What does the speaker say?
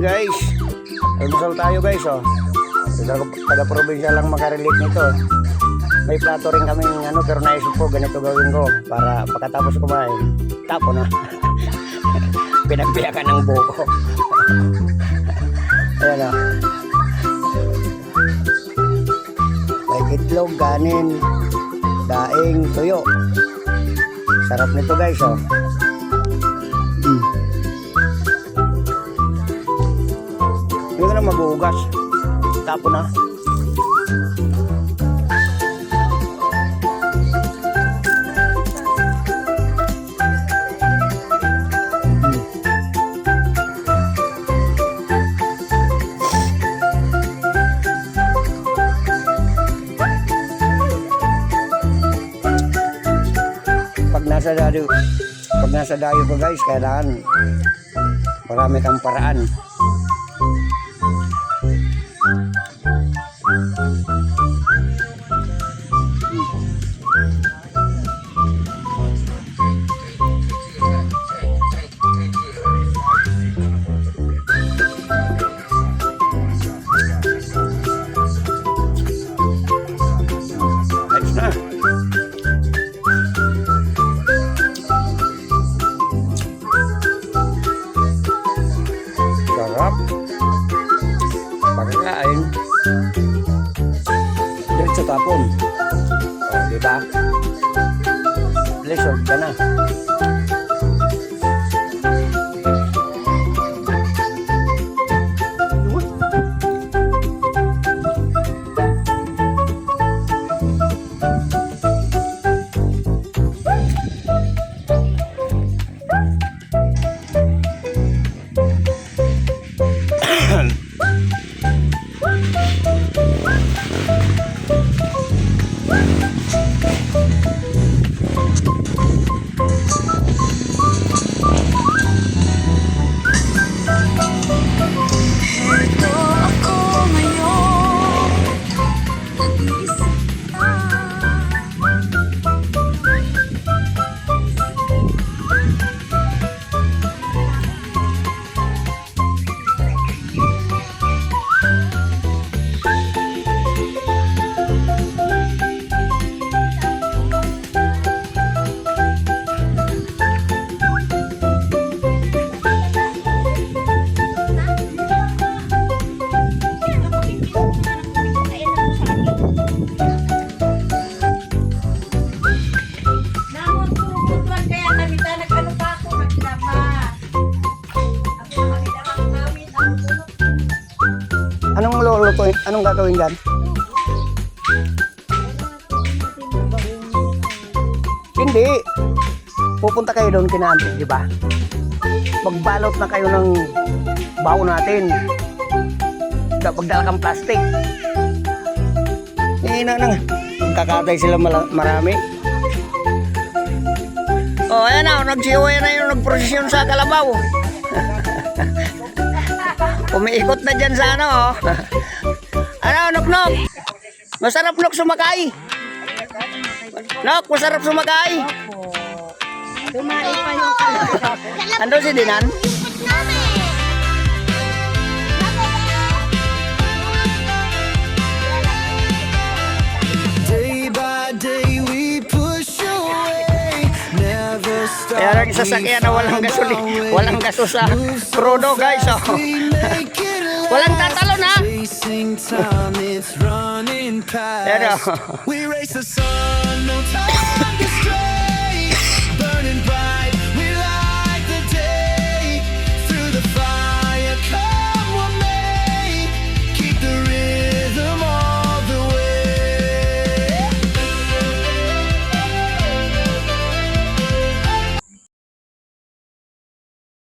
guys. Almusal tayo guys oh. Taga-probinsya lang makarelate nito. May plato rin kaming ano, pero naisip ko ganito gawin ko para pagkatapos kumain, tapo na. Pinagbiyakan ng buko. Ayan o. May itlog, kanin, daing, tuyo. Sarap nito guys oh. Hindi ko na maghuhugas. Tapo na. Pag nasa dayo ko guys, kailangan marami kang paraan. Ayos na. Sarap. Pagkakain. Diretso tapon. O, diba? Pleasure ka na. Anong lulutuin? Anong gagawin dyan? Hindi. Pupunta kayo doon kina Auntie, di ba? Magbalot na kayo ng baon natin. Pagdala kang plastic. Hina na nga. Magkakatay sila marami. Oh, ayan na. Nagsiway na yung nagprosesyon sa Kalabaw. Umiikot na dyan sa ano, oh. Ano, Nok? Masarap, Nok, sumakay. Nok, masarap sumakay. Dumai pa yung kalabas. Ando si Dinan? Day by day we push away, never stop. Kaya lang sasakyan na walang gaso sa crudo, guys, oh. Walang tatalon, ha? Chasing time, it's running Ayan, past. oh. We race the sun, no time.